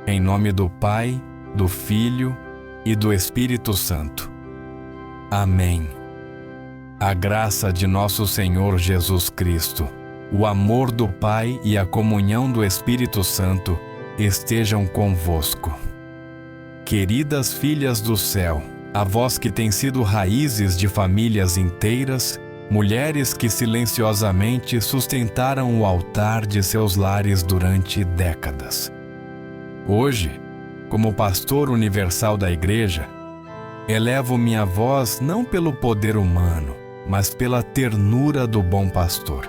Em nome do Pai, do Filho e do Espírito Santo. Amém. A graça de nosso Senhor Jesus Cristo, o amor do Pai e a comunhão do Espírito Santo estejam convosco. Queridas filhas do céu, a vós que têm sido raízes de famílias inteiras, mulheres que silenciosamente sustentaram o altar de seus lares durante décadas. Hoje, como pastor universal da Igreja, elevo minha voz não pelo poder humano, mas pela ternura do bom pastor,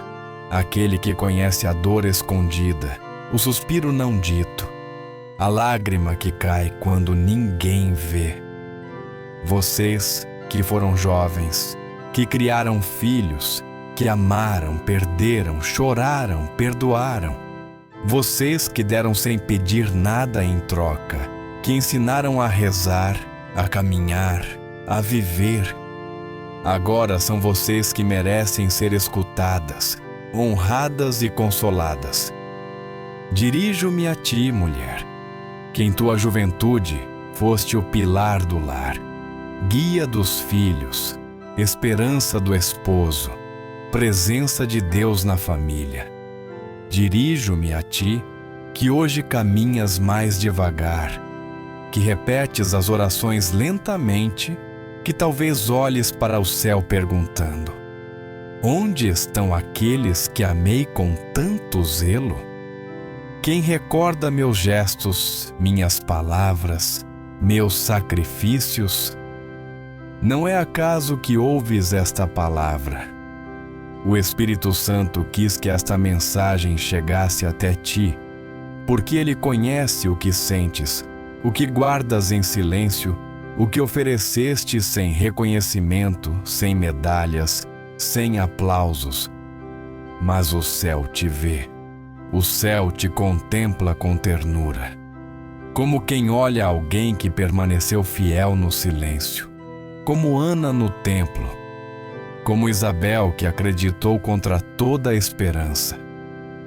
aquele que conhece a dor escondida, o suspiro não dito, a lágrima que cai quando ninguém vê. Vocês que foram jovens, que criaram filhos, que amaram, perderam, choraram, perdoaram. Vocês que deram sem pedir nada em troca, que ensinaram a rezar, a caminhar, a viver. Agora são vocês que merecem ser escutadas, honradas e consoladas. Dirijo-me a ti, mulher, que em tua juventude foste o pilar do lar, guia dos filhos, esperança do esposo, presença de Deus na família. Dirijo-me a ti, que hoje caminhas mais devagar, que repetes as orações lentamente, que talvez olhes para o céu perguntando: onde estão aqueles que amei com tanto zelo? Quem recorda meus gestos, minhas palavras, meus sacrifícios? Não é acaso que ouves esta palavra? O Espírito Santo quis que esta mensagem chegasse até ti, porque Ele conhece o que sentes, o que guardas em silêncio, o que ofereceste sem reconhecimento, sem medalhas, sem aplausos. Mas o céu te vê, o céu te contempla com ternura, como quem olha alguém que permaneceu fiel no silêncio, como Ana no templo, como Isabel que acreditou contra toda a esperança.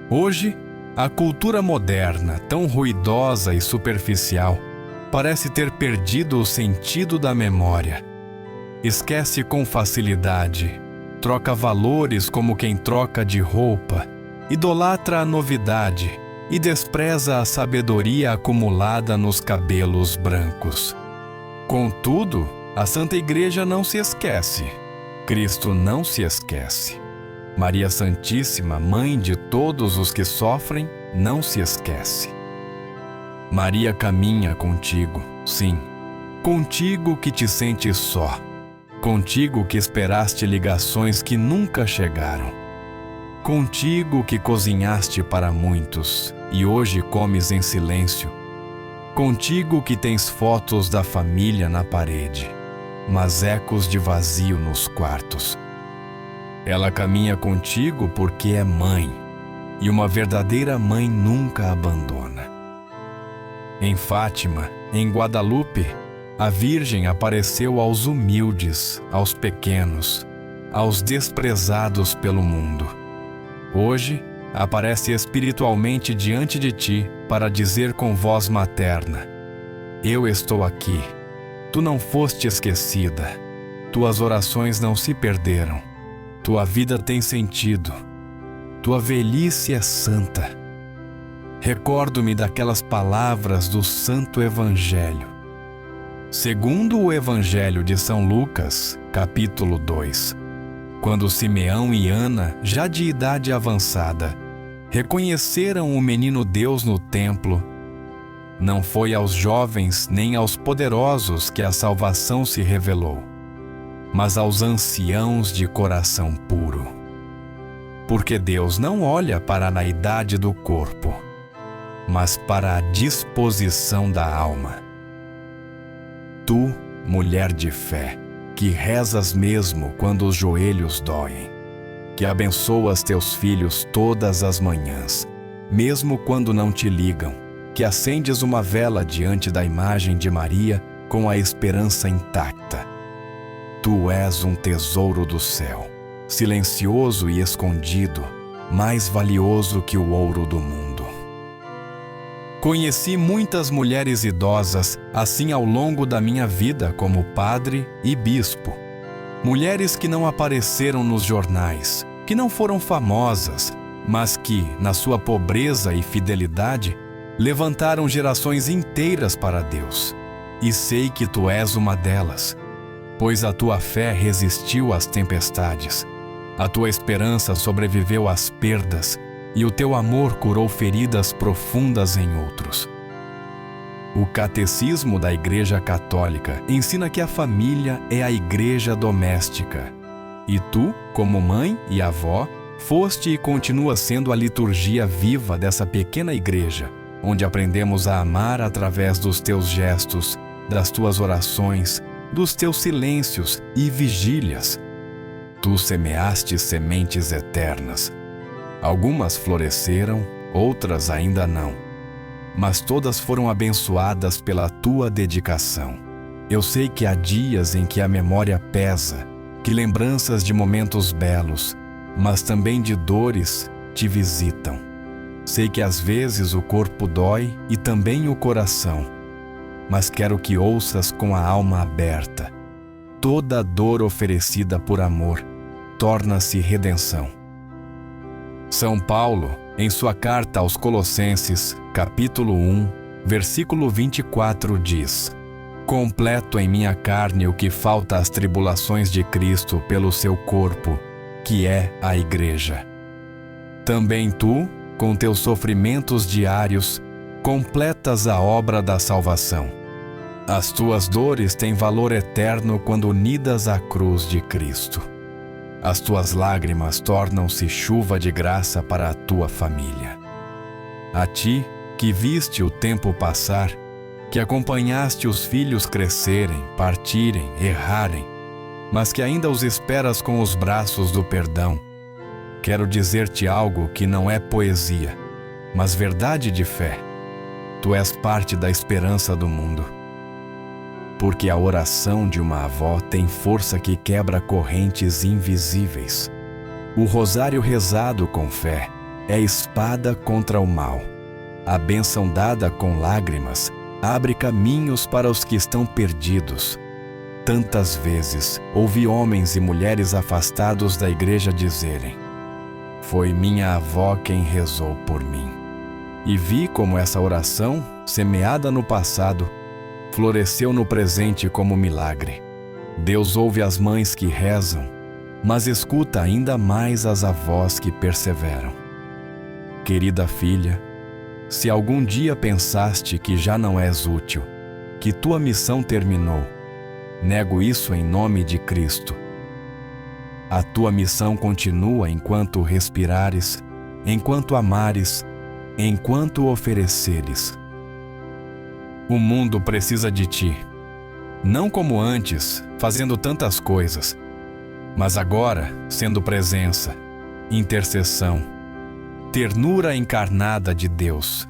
Hoje, a cultura moderna, tão ruidosa e superficial, parece ter perdido o sentido da memória. Esquece com facilidade, troca valores como quem troca de roupa, idolatra a novidade e despreza a sabedoria acumulada nos cabelos brancos. Contudo, a Santa Igreja não se esquece. Cristo não se esquece. Maria Santíssima, Mãe de todos os que sofrem, não se esquece. Maria caminha contigo, sim, contigo que te sentes só, contigo que esperaste ligações que nunca chegaram, contigo que cozinhaste para muitos e hoje comes em silêncio, contigo que tens fotos da família na parede, mas ecos de vazio nos quartos. Ela caminha contigo porque é mãe, e uma verdadeira mãe nunca abandona. Em Fátima, em Guadalupe, a Virgem apareceu aos humildes, aos pequenos, aos desprezados pelo mundo. Hoje, aparece espiritualmente diante de ti para dizer com voz materna: eu estou aqui. Tu não foste esquecida, tuas orações não se perderam, tua vida tem sentido, tua velhice é santa. Recordo-me daquelas palavras do Santo Evangelho. Segundo o Evangelho de São Lucas, capítulo 2, quando Simeão e Ana, já de idade avançada, reconheceram o menino Deus no templo, não foi aos jovens nem aos poderosos que a salvação se revelou, mas aos anciãos de coração puro. Porque Deus não olha para a naidade do corpo, mas para a disposição da alma. Tu, mulher de fé, que rezas mesmo quando os joelhos doem, que abençoas teus filhos todas as manhãs, mesmo quando não te ligam, que acendes uma vela diante da imagem de Maria com a esperança intacta. Tu és um tesouro do céu, silencioso e escondido, mais valioso que o ouro do mundo. Conheci muitas mulheres idosas, assim ao longo da minha vida como padre e bispo. Mulheres que não apareceram nos jornais, que não foram famosas, mas que, na sua pobreza e fidelidade, levantaram gerações inteiras para Deus. E sei que tu és uma delas, pois a tua fé resistiu às tempestades, a tua esperança sobreviveu às perdas, e o teu amor curou feridas profundas em outros. O Catecismo da Igreja Católica ensina que a família é a igreja doméstica. E tu, como mãe e avó, foste e continua sendo a liturgia viva dessa pequena igreja, onde aprendemos a amar através dos teus gestos, das tuas orações, dos teus silêncios e vigílias. Tu semeaste sementes eternas. Algumas floresceram, outras ainda não. Mas todas foram abençoadas pela tua dedicação. Eu sei que há dias em que a memória pesa, que lembranças de momentos belos, mas também de dores, te visitam. Sei que às vezes o corpo dói e também o coração, mas quero que ouças com a alma aberta. Toda dor oferecida por amor torna-se redenção. São Paulo, em sua carta aos Colossenses, capítulo 1, versículo 24, diz: Completo em minha carne o que falta às tribulações de Cristo pelo seu corpo, que é a Igreja. Também tu, com teus sofrimentos diários, completas a obra da salvação. As tuas dores têm valor eterno quando unidas à cruz de Cristo. As tuas lágrimas tornam-se chuva de graça para a tua família. A ti, que viste o tempo passar, que acompanhaste os filhos crescerem, partirem, errarem, mas que ainda os esperas com os braços do perdão, quero dizer-te algo que não é poesia, mas verdade de fé. Tu és parte da esperança do mundo. Porque a oração de uma avó tem força que quebra correntes invisíveis. O rosário rezado com fé é espada contra o mal. A bênção dada com lágrimas abre caminhos para os que estão perdidos. Tantas vezes ouvi homens e mulheres afastados da igreja dizerem: foi minha avó quem rezou por mim. E vi como essa oração, semeada no passado, floresceu no presente como milagre. Deus ouve as mães que rezam, mas escuta ainda mais as avós que perseveram. Querida filha, se algum dia pensaste que já não és útil, que tua missão terminou, nego isso em nome de Cristo. A tua missão continua enquanto respirares, enquanto amares, enquanto ofereceres. O mundo precisa de ti, não como antes, fazendo tantas coisas, mas agora sendo presença, intercessão, ternura encarnada de Deus.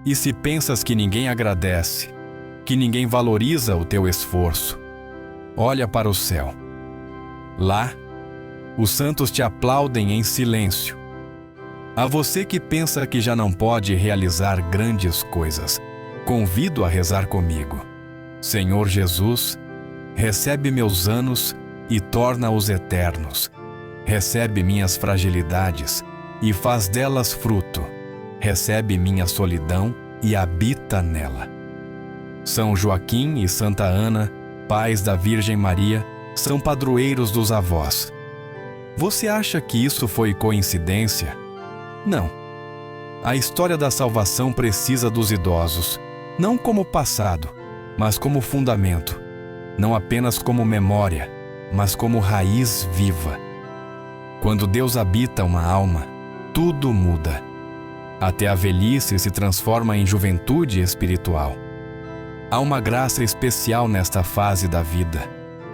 E se pensas que ninguém agradece, que ninguém valoriza o teu esforço, olha para o céu. Lá, os santos te aplaudem em silêncio. A você que pensa que já não pode realizar grandes coisas, convido a rezar comigo. Senhor Jesus, recebe meus anos e torna-os eternos. Recebe minhas fragilidades e faz delas fruto. Recebe minha solidão e habita nela. São Joaquim e Santa Ana, pais da Virgem Maria, são padroeiros dos avós. Você acha que isso foi coincidência? Não. A história da salvação precisa dos idosos, não como passado, mas como fundamento, não apenas como memória, mas como raiz viva. Quando Deus habita uma alma, tudo muda. Até a velhice se transforma em juventude espiritual. Há uma graça especial nesta fase da vida,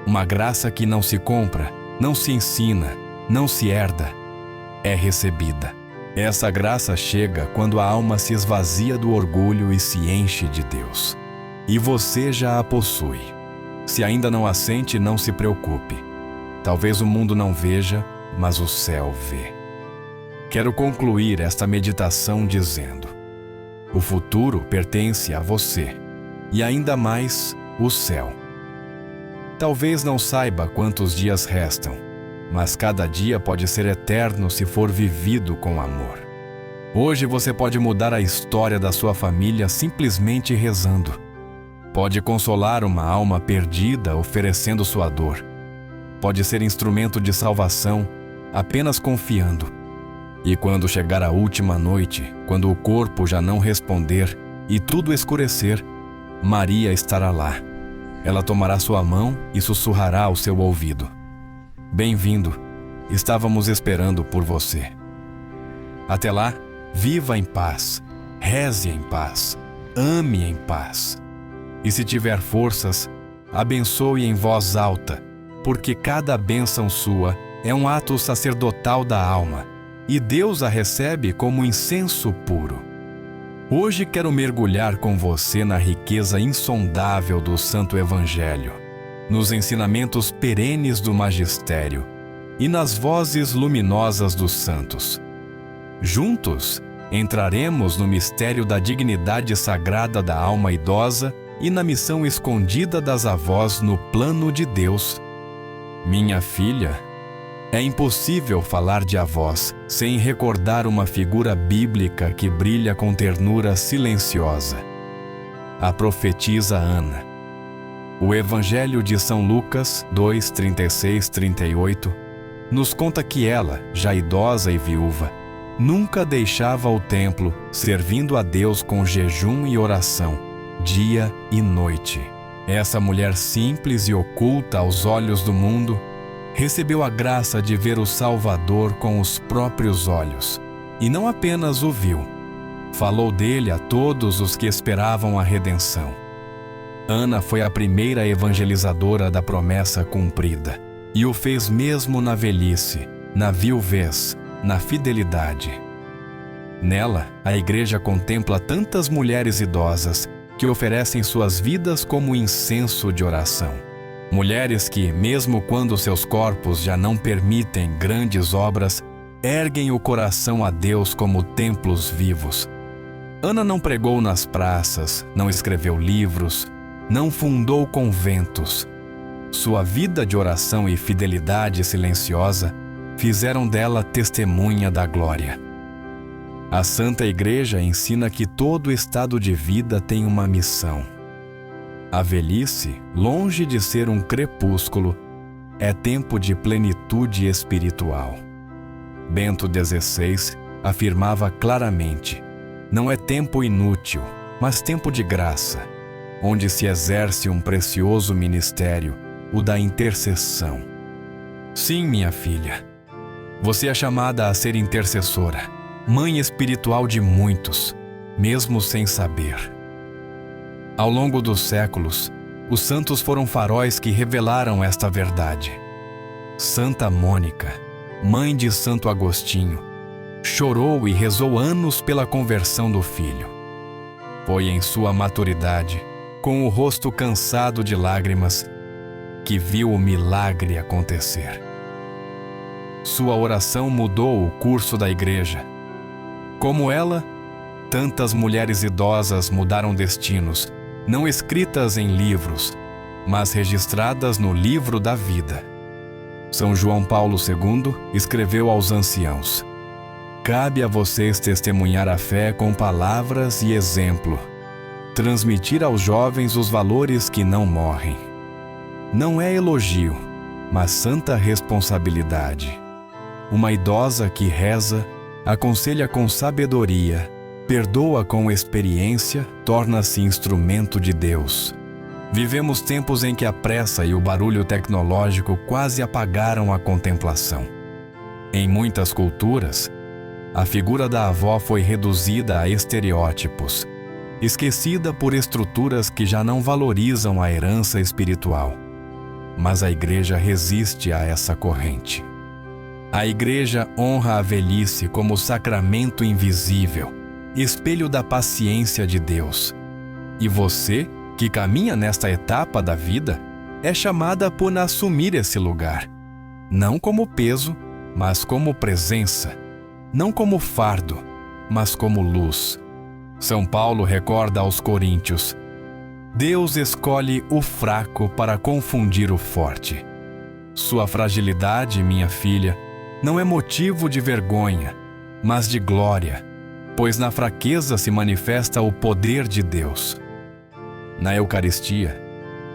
uma graça que não se compra, não se ensina, não se herda, é recebida. Essa graça chega quando a alma se esvazia do orgulho e se enche de Deus. E você já a possui. Se ainda não a sente, não se preocupe. Talvez o mundo não veja, mas o céu vê. Quero concluir esta meditação dizendo: O futuro pertence a você, e ainda mais o céu. Talvez não saiba quantos dias restam, mas cada dia pode ser eterno se for vivido com amor. Hoje você pode mudar a história da sua família simplesmente rezando. Pode consolar uma alma perdida oferecendo sua dor. Pode ser instrumento de salvação apenas confiando. E quando chegar a última noite, quando o corpo já não responder e tudo escurecer, Maria estará lá. Ela tomará sua mão e sussurrará ao seu ouvido: Bem-vindo, estávamos esperando por você. Até lá, viva em paz, reze em paz, ame em paz. E se tiver forças, abençoe em voz alta, porque cada bênção sua é um ato sacerdotal da alma, e Deus a recebe como incenso puro. Hoje quero mergulhar com você na riqueza insondável do Santo Evangelho, nos ensinamentos perenes do Magistério e nas vozes luminosas dos santos. Juntos, entraremos no mistério da dignidade sagrada da alma idosa e na missão escondida das avós no plano de Deus. Minha filha, é impossível falar de avós sem recordar uma figura bíblica que brilha com ternura silenciosa: a profetisa Ana. O Evangelho de São Lucas 2, 36, 38 nos conta que ela, já idosa e viúva, nunca deixava o templo, servindo a Deus com jejum e oração, dia e noite. Essa mulher simples e oculta aos olhos do mundo recebeu a graça de ver o Salvador com os próprios olhos, e não apenas o viu, falou dele a todos os que esperavam a redenção. Ana foi a primeira evangelizadora da promessa cumprida, e o fez mesmo na velhice, na viuvez, na fidelidade. Nela, a Igreja contempla tantas mulheres idosas que oferecem suas vidas como incenso de oração. Mulheres que, mesmo quando seus corpos já não permitem grandes obras, erguem o coração a Deus como templos vivos. Ana não pregou nas praças, não escreveu livros, não fundou conventos. Sua vida de oração e fidelidade silenciosa fizeram dela testemunha da glória. A Santa Igreja ensina que todo estado de vida tem uma missão. A velhice, longe de ser um crepúsculo, é tempo de plenitude espiritual. Bento XVI afirmava claramente: não é tempo inútil, mas tempo de graça, onde se exerce um precioso ministério, o da intercessão. Sim, minha filha, você é chamada a ser intercessora, mãe espiritual de muitos, mesmo sem saber. Ao longo dos séculos, os santos foram faróis que revelaram esta verdade. Santa Mônica, mãe de Santo Agostinho, chorou e rezou anos pela conversão do filho. Foi em sua maturidade, com o rosto cansado de lágrimas, que viu o milagre acontecer. Sua oração mudou o curso da Igreja. Como ela, tantas mulheres idosas mudaram destinos, não escritas em livros, mas registradas no livro da vida. São João Paulo II escreveu aos anciãos: cabe a vocês testemunhar a fé com palavras e exemplo, transmitir aos jovens os valores que não morrem. Não é elogio, mas santa responsabilidade. Uma idosa que reza, aconselha com sabedoria, perdoa com experiência, torna-se instrumento de Deus. Vivemos tempos em que a pressa e o barulho tecnológico quase apagaram a contemplação. Em muitas culturas, a figura da avó foi reduzida a estereótipos, esquecida por estruturas que já não valorizam a herança espiritual. Mas a Igreja resiste a essa corrente. A Igreja honra a velhice como sacramento invisível, espelho da paciência de Deus. E você, que caminha nesta etapa da vida, é chamada por assumir esse lugar, não como peso, mas como presença, não como fardo, mas como luz. São Paulo recorda aos Coríntios: Deus escolhe o fraco para confundir o forte. Sua fragilidade, minha filha, não é motivo de vergonha, mas de glória, pois na fraqueza se manifesta o poder de Deus. Na Eucaristia,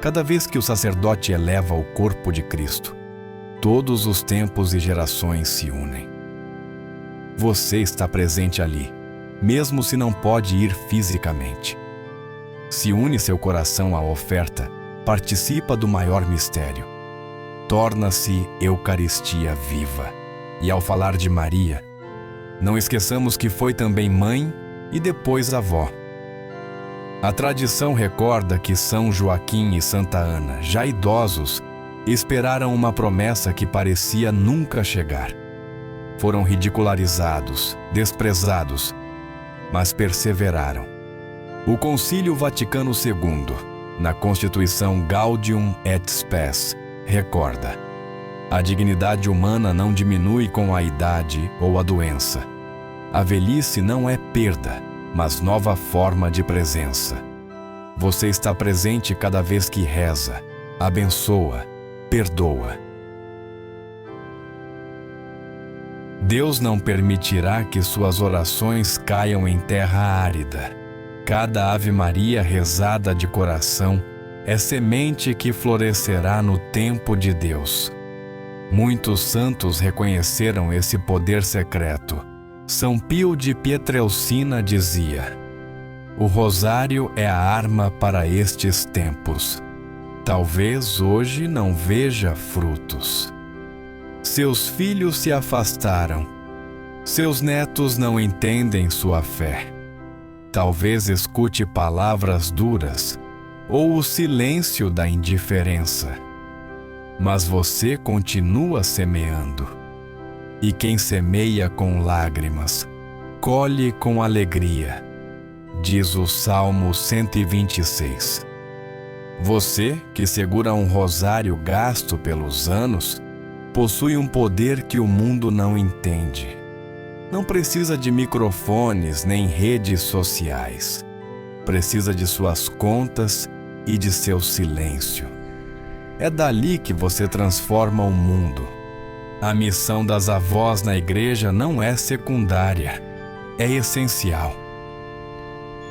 cada vez que o sacerdote eleva o corpo de Cristo, todos os tempos e gerações se unem. Você está presente ali, mesmo se não pode ir fisicamente. Se une seu coração à oferta, participa do maior mistério. Torna-se Eucaristia viva. E ao falar de Maria, não esqueçamos que foi também mãe e depois avó. A tradição recorda que São Joaquim e Santa Ana, já idosos, esperaram uma promessa que parecia nunca chegar. Foram ridicularizados, desprezados, mas perseveraram. O Concílio Vaticano II, na Constituição Gaudium et Spes, recorda: a dignidade humana não diminui com a idade ou a doença. A velhice não é perda, mas nova forma de presença. Você está presente cada vez que reza, abençoa, perdoa. Deus não permitirá que suas orações caiam em terra árida. Cada Ave Maria rezada de coração é semente que florescerá no tempo de Deus. Muitos santos reconheceram esse poder secreto. São Pio de Pietrelcina dizia: o rosário é a arma para estes tempos. Talvez hoje não veja frutos. Seus filhos se afastaram. Seus netos não entendem sua fé. Talvez escute palavras duras ou o silêncio da indiferença. Mas você continua semeando. E quem semeia com lágrimas, colhe com alegria, diz o Salmo 126. Você, que segura um rosário gasto pelos anos, possui um poder que o mundo não entende. Não precisa de microfones nem redes sociais. Precisa de suas contas e de seu silêncio. É dali que você transforma o mundo. A missão das avós na igreja não é secundária, é essencial.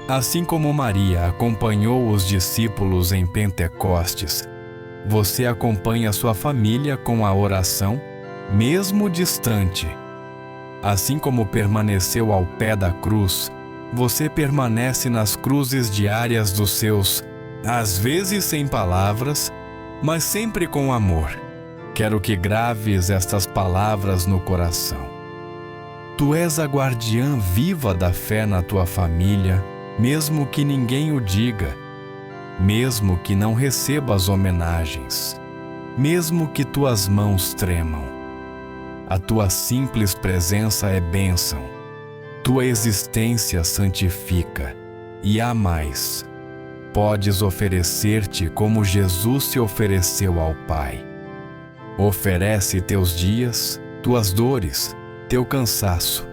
Assim como Maria acompanhou os discípulos em Pentecostes, você acompanha sua família com a oração, mesmo distante. Assim como permaneceu ao pé da cruz, você permanece nas cruzes diárias dos seus, às vezes sem palavras, mas sempre com amor. Quero que graves estas palavras no coração. Tu és a guardiã viva da fé na tua família, mesmo que ninguém o diga, mesmo que não recebas homenagens, mesmo que tuas mãos tremam. A tua simples presença é bênção. Tua existência santifica. E há mais. Podes oferecer-te como Jesus se ofereceu ao Pai. Oferece teus dias, tuas dores, teu cansaço.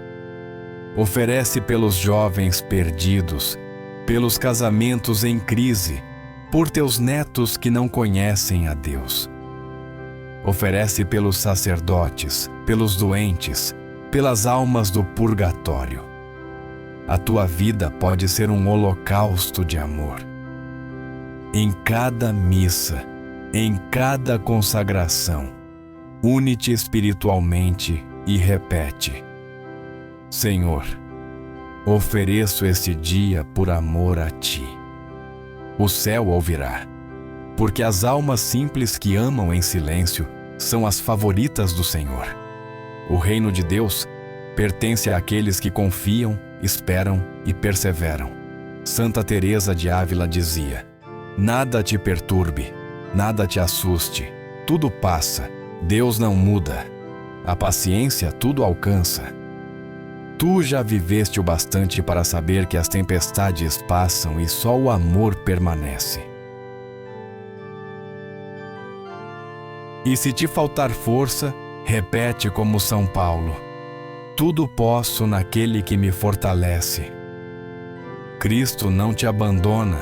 Oferece pelos jovens perdidos, pelos casamentos em crise, por teus netos que não conhecem a Deus. Oferece pelos sacerdotes, pelos doentes, pelas almas do purgatório. A tua vida pode ser um holocausto de amor. Em cada missa, em cada consagração, une-te espiritualmente e repete: Senhor, ofereço esse dia por amor a Ti. O céu ouvirá, porque as almas simples que amam em silêncio são as favoritas do Senhor. O reino de Deus pertence àqueles que confiam, esperam e perseveram. Santa Teresa de Ávila dizia: nada te perturbe, nada te assuste, tudo passa, Deus não muda. A paciência tudo alcança. Tu já viveste o bastante para saber que as tempestades passam e só o amor permanece. E se te faltar força, repete como São Paulo: tudo posso naquele que me fortalece. Cristo não te abandona,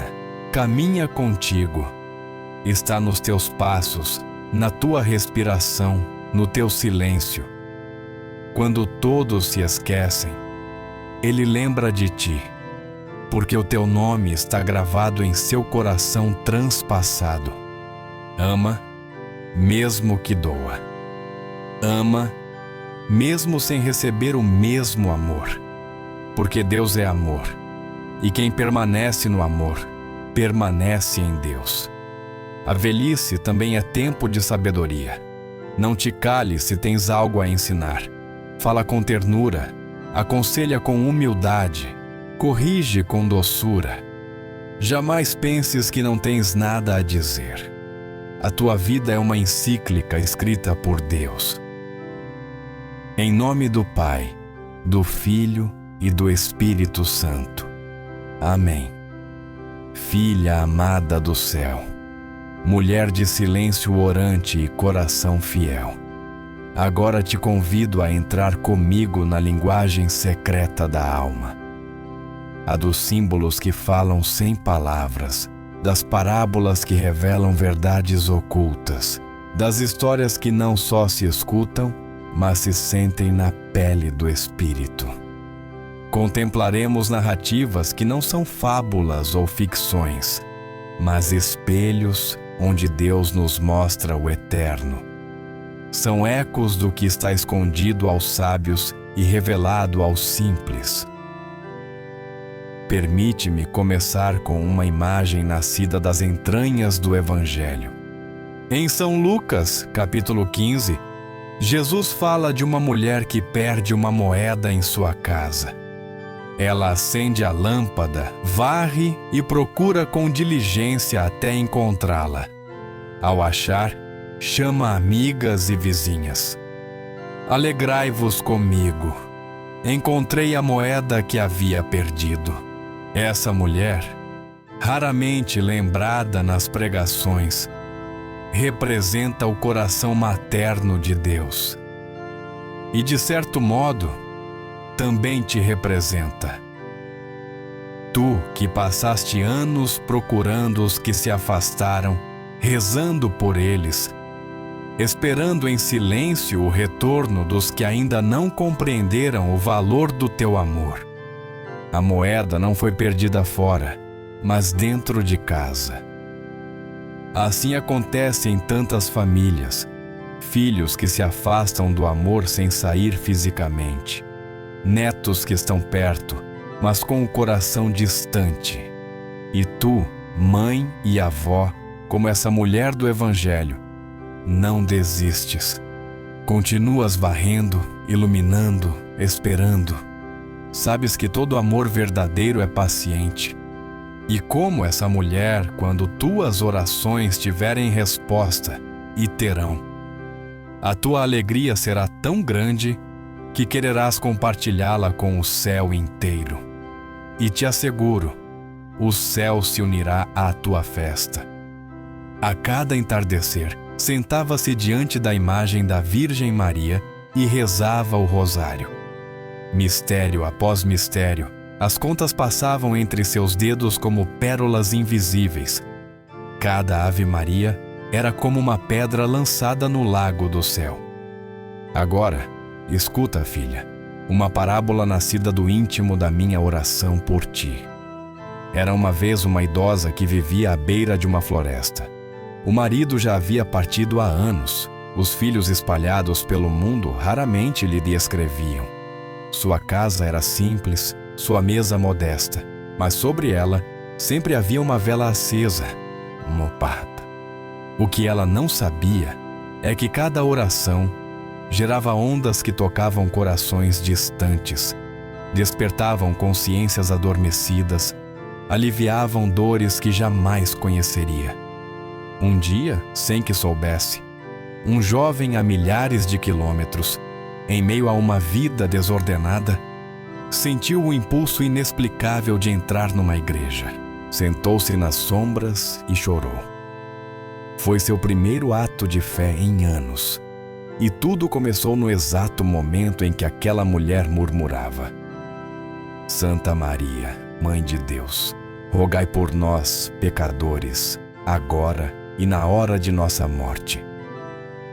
caminha contigo. Está nos teus passos, na tua respiração, no teu silêncio. Quando todos se esquecem, Ele lembra de ti, porque o teu nome está gravado em seu coração transpassado. Ama, mesmo que doa. Ama, mesmo sem receber o mesmo amor, porque Deus é amor, e quem permanece no amor, permanece em Deus. A velhice também é tempo de sabedoria. Não te cales se tens algo a ensinar. Fala com ternura, aconselha com humildade, corrige com doçura. Jamais penses que não tens nada a dizer. A tua vida é uma encíclica escrita por Deus. Em nome do Pai, do Filho e do Espírito Santo. Amém. Filha amada do céu, mulher de silêncio orante e coração fiel, agora te convido a entrar comigo na linguagem secreta da alma, a dos símbolos que falam sem palavras, das parábolas que revelam verdades ocultas, das histórias que não só se escutam, mas se sentem na pele do Espírito. Contemplaremos narrativas que não são fábulas ou ficções, mas espelhos onde Deus nos mostra o eterno. São ecos do que está escondido aos sábios e revelado aos simples. Permite-me começar com uma imagem nascida das entranhas do Evangelho. Em São Lucas, capítulo 15, Jesus fala de uma mulher que perde uma moeda em sua casa. Ela acende a lâmpada, varre e procura com diligência até encontrá-la. Ao achar, chama amigas e vizinhas. Alegrai-vos comigo. Encontrei a moeda que havia perdido. Essa mulher, raramente lembrada nas pregações, representa o coração materno de Deus. E, de certo modo, também te representa. Tu que passaste anos procurando os que se afastaram, rezando por eles, esperando em silêncio o retorno dos que ainda não compreenderam o valor do teu amor. A moeda não foi perdida fora, mas dentro de casa. Assim acontece em tantas famílias, filhos que se afastam do amor sem sair fisicamente, netos que estão perto, mas com o coração distante. E tu, mãe e avó, como essa mulher do Evangelho, não desistes. Continuas varrendo, iluminando, esperando. Sabes que todo amor verdadeiro é paciente. E como essa mulher, quando tuas orações tiverem resposta, e terão, a tua alegria será tão grande que quererás compartilhá-la com o céu inteiro. E te asseguro, o céu se unirá à tua festa. A cada entardecer, sentava-se diante da imagem da Virgem Maria e rezava o rosário. Mistério após mistério, as contas passavam entre seus dedos como pérolas invisíveis. Cada Ave Maria era como uma pedra lançada no lago do céu. Agora, escuta, filha, uma parábola nascida do íntimo da minha oração por ti. Era uma vez uma idosa que vivia à beira de uma floresta. O marido já havia partido há anos. Os filhos espalhados pelo mundo raramente lhe descreviam. Sua casa era simples, sua mesa modesta, mas sobre ela sempre havia uma vela acesa, uma pata. O que ela não sabia é que cada oração gerava ondas que tocavam corações distantes, despertavam consciências adormecidas, aliviavam dores que jamais conheceria. Um dia, sem que soubesse, um jovem a milhares de quilômetros, em meio a uma vida desordenada, sentiu o impulso inexplicável de entrar numa igreja. Sentou-se nas sombras e chorou. Foi seu primeiro ato de fé em anos. E tudo começou no exato momento em que aquela mulher murmurava: Santa Maria, Mãe de Deus, rogai por nós, pecadores, agora e na hora de nossa morte.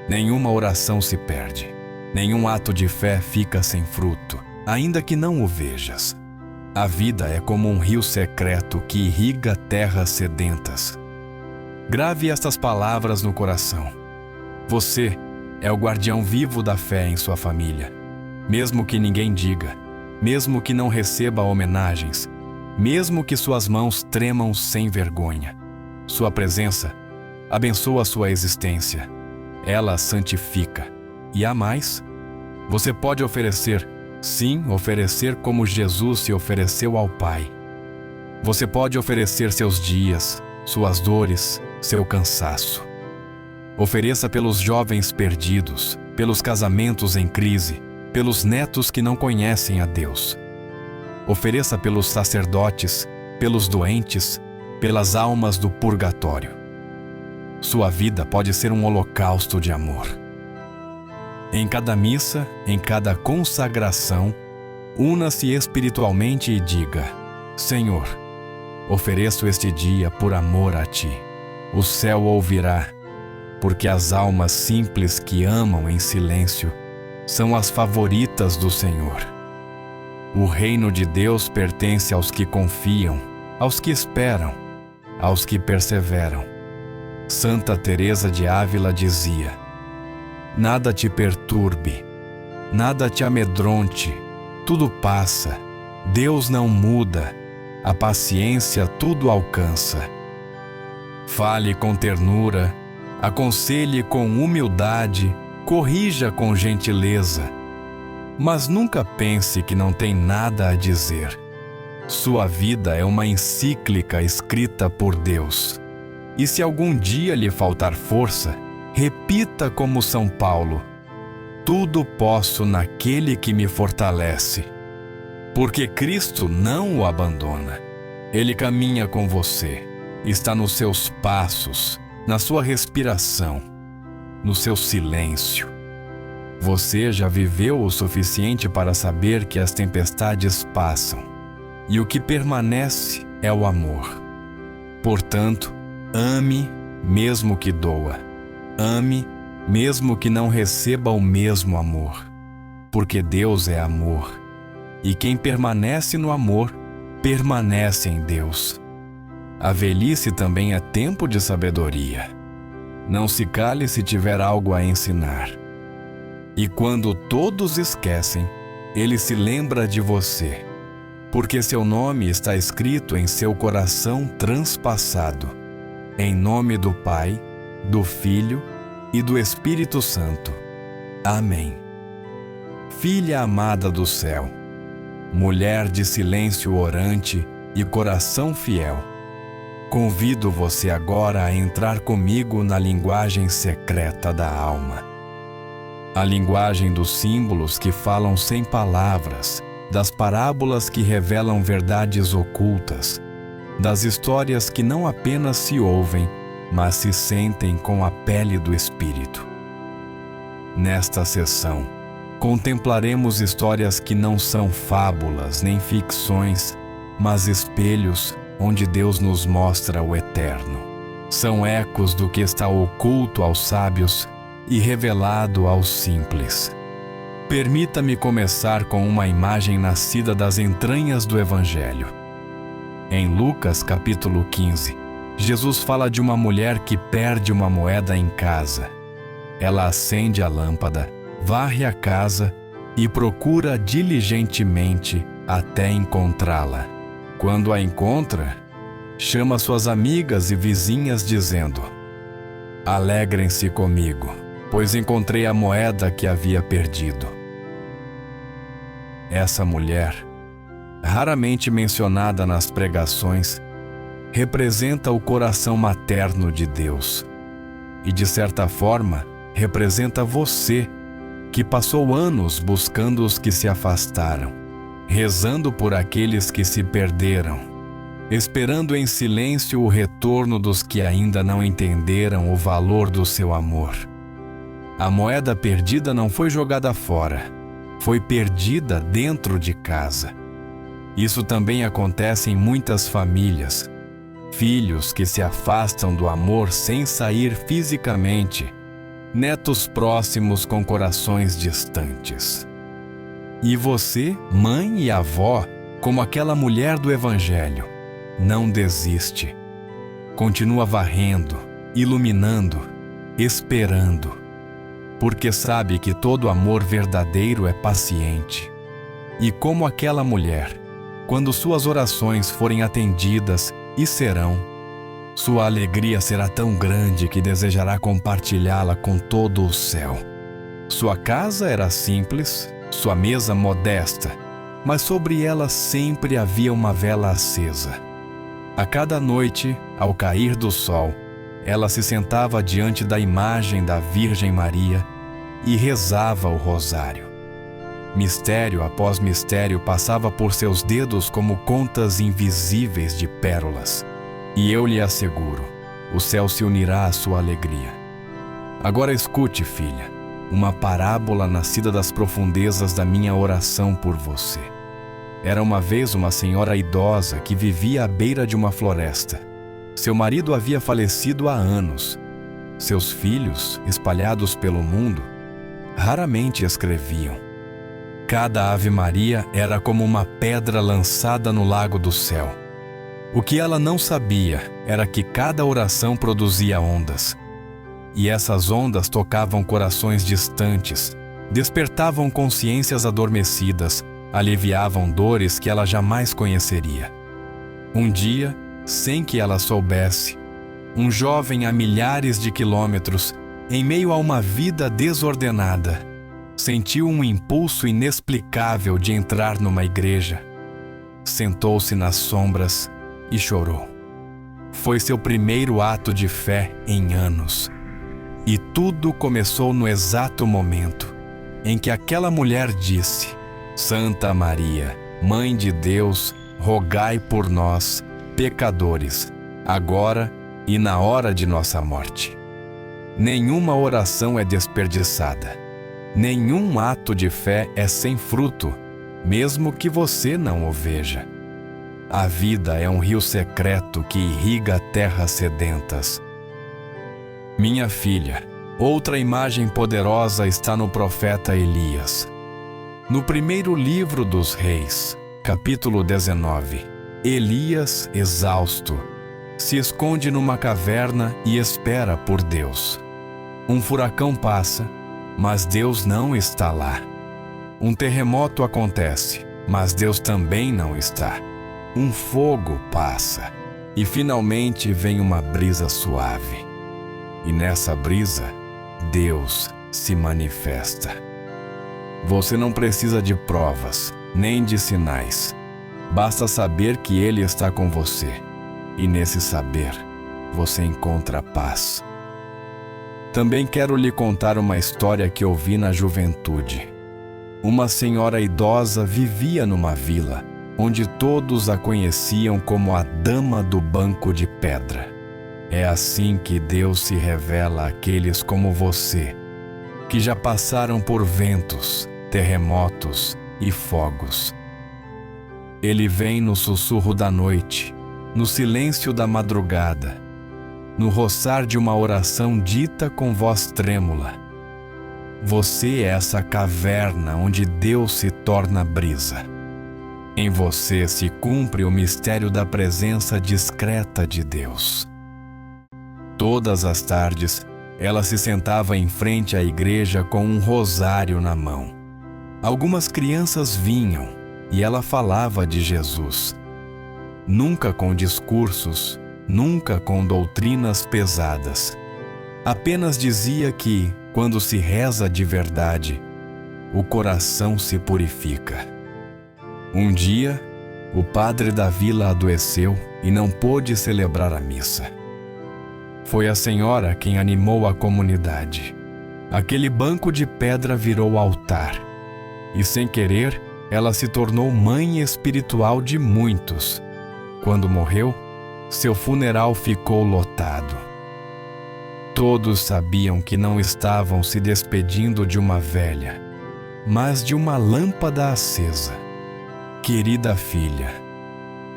Nenhuma oração se perde, nenhum ato de fé fica sem fruto, ainda que não o vejas. A vida é como um rio secreto que irriga terras sedentas. Grave estas palavras no coração. Você é o guardião vivo da fé em sua família. Mesmo que ninguém diga, mesmo que não receba homenagens, mesmo que suas mãos tremam sem vergonha, sua presença abençoa sua existência. Ela a santifica. E há mais. Você pode oferecer, sim, oferecer como Jesus se ofereceu ao Pai. Você pode oferecer seus dias, suas dores, seu cansaço. Ofereça pelos jovens perdidos, pelos casamentos em crise, pelos netos que não conhecem a Deus. Ofereça pelos sacerdotes, pelos doentes, pelas almas do purgatório. Sua vida pode ser um holocausto de amor. Em cada missa, em cada consagração, una-se espiritualmente e diga: Senhor, ofereço este dia por amor a Ti. O céu ouvirá, porque as almas simples que amam em silêncio são as favoritas do Senhor. O reino de Deus pertence aos que confiam, aos que esperam, aos que perseveram. Santa Teresa de Ávila dizia: nada te perturbe, nada te amedronte, tudo passa, Deus não muda, a paciência tudo alcança. Fale com ternura, aconselhe com humildade, corrija com gentileza, mas nunca pense que não tem nada a dizer. Sua vida é uma encíclica escrita por Deus. E se algum dia lhe faltar força, repita como São Paulo: tudo posso naquele que me fortalece. Porque Cristo não o abandona. Ele caminha com você, está nos seus passos, na sua respiração, no seu silêncio. Você já viveu o suficiente para saber que as tempestades passam, e o que permanece é o amor. Portanto, ame mesmo que doa. Ame mesmo que não receba o mesmo amor. Porque Deus é amor. E quem permanece no amor, permanece em Deus. A velhice também é tempo de sabedoria. Não se cale se tiver algo a ensinar. E quando todos esquecem, Ele se lembra de você, porque seu nome está escrito em seu coração transpassado. Em nome do Pai, do Filho e do Espírito Santo. Amém. Filha amada do céu, mulher de silêncio orante e coração fiel, convido você agora a entrar comigo na linguagem secreta da alma. A linguagem dos símbolos que falam sem palavras, das parábolas que revelam verdades ocultas, das histórias que não apenas se ouvem, mas se sentem com a pele do Espírito. Nesta sessão, contemplaremos histórias que não são fábulas nem ficções, mas espelhos onde Deus nos mostra o eterno. São ecos do que está oculto aos sábios e revelado aos simples. Permita-me começar com uma imagem nascida das entranhas do Evangelho. Em Lucas capítulo 15, Jesus fala de uma mulher que perde uma moeda em casa. Ela acende a lâmpada, varre a casa e procura diligentemente até encontrá-la. Quando a encontra, chama suas amigas e vizinhas dizendo: alegrem-se comigo, pois encontrei a moeda que havia perdido. Essa mulher, raramente mencionada nas pregações, representa o coração materno de Deus e, de certa forma, representa você, que passou anos buscando os que se afastaram, rezando por aqueles que se perderam, esperando em silêncio o retorno dos que ainda não entenderam o valor do seu amor. A moeda perdida não foi jogada fora, foi perdida dentro de casa. Isso também acontece em muitas famílias. Filhos que se afastam do amor sem sair fisicamente, netos próximos com corações distantes. E você, mãe e avó, como aquela mulher do Evangelho, não desiste. Continua varrendo, iluminando, esperando, porque sabe que todo amor verdadeiro é paciente. E como aquela mulher, quando suas orações forem atendidas, e serão, sua alegria será tão grande que desejará compartilhá-la com todo o céu. Sua casa era simples, sua mesa modesta, mas sobre ela sempre havia uma vela acesa. A cada noite, ao cair do sol, ela se sentava diante da imagem da Virgem Maria e rezava o rosário. Mistério após mistério passava por seus dedos como contas invisíveis de pérolas. E eu lhe asseguro, o céu se unirá à sua alegria. Agora escute, filha, uma parábola nascida das profundezas da minha oração por você. Era uma vez uma senhora idosa que vivia à beira de uma floresta. Seu marido havia falecido há anos. Seus filhos, espalhados pelo mundo, raramente escreviam. Cada Ave Maria era como uma pedra lançada no lago do céu. O que ela não sabia era que cada oração produzia ondas. E essas ondas tocavam corações distantes, despertavam consciências adormecidas, aliviavam dores que ela jamais conheceria. Um dia, sem que ela soubesse, um jovem a milhares de quilômetros, em meio a uma vida desordenada, sentiu um impulso inexplicável de entrar numa igreja. Sentou-se nas sombras e chorou. Foi seu primeiro ato de fé em anos. E tudo começou no exato momento em que aquela mulher disse: Santa Maria, Mãe de Deus, rogai por nós, pecadores, agora e na hora de nossa morte. Nenhuma oração é desperdiçada. Nenhum ato de fé é sem fruto, mesmo que você não o veja. A vida é um rio secreto que irriga terras sedentas. Minha filha, outra imagem poderosa está no profeta Elias. No primeiro livro dos Reis, capítulo 19, Elias, exausto, se esconde numa caverna e espera por Deus. Um furacão passa, mas Deus não está lá. Um terremoto acontece, mas Deus também não está. Um fogo passa, e finalmente vem uma brisa suave. E nessa brisa, Deus se manifesta. Você não precisa de provas, nem de sinais. Basta saber que Ele está com você, e nesse saber, você encontra paz. Também quero lhe contar uma história que ouvi na juventude. Uma senhora idosa vivia numa vila, onde todos a conheciam como a Dama do Banco de Pedra. É assim que Deus se revela àqueles como você, que já passaram por ventos, terremotos e fogos. Ele vem no sussurro da noite, no silêncio da madrugada, no roçar de uma oração dita com voz trêmula. Você é essa caverna onde Deus se torna brisa. Em você se cumpre o mistério da presença discreta de Deus. Todas as tardes, ela se sentava em frente à igreja com um rosário na mão. Algumas crianças vinham e ela falava de Jesus. Nunca com discursos, nunca com doutrinas pesadas. Apenas dizia que, quando se reza de verdade, o coração se purifica. Um dia, o padre da vila adoeceu e não pôde celebrar a missa. Foi a senhora quem animou a comunidade. Aquele banco de pedra virou altar, e sem querer, ela se tornou mãe espiritual de muitos. Quando morreu, seu funeral ficou lotado. Todos sabiam que não estavam se despedindo de uma velha, mas de uma lâmpada acesa. Querida filha,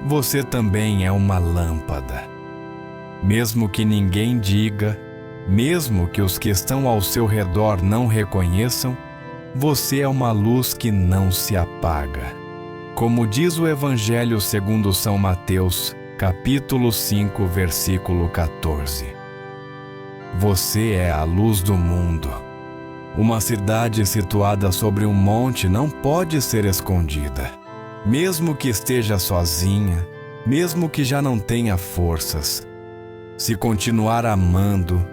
você também é uma lâmpada. Mesmo que ninguém diga, mesmo que os que estão ao seu redor não reconheçam, você é uma luz que não se apaga. Como diz o Evangelho segundo São Mateus, capítulo 5, versículo 14. Você é a luz do mundo. Uma cidade situada sobre um monte não pode ser escondida. Mesmo que esteja sozinha, mesmo que já não tenha forças, se continuar amando,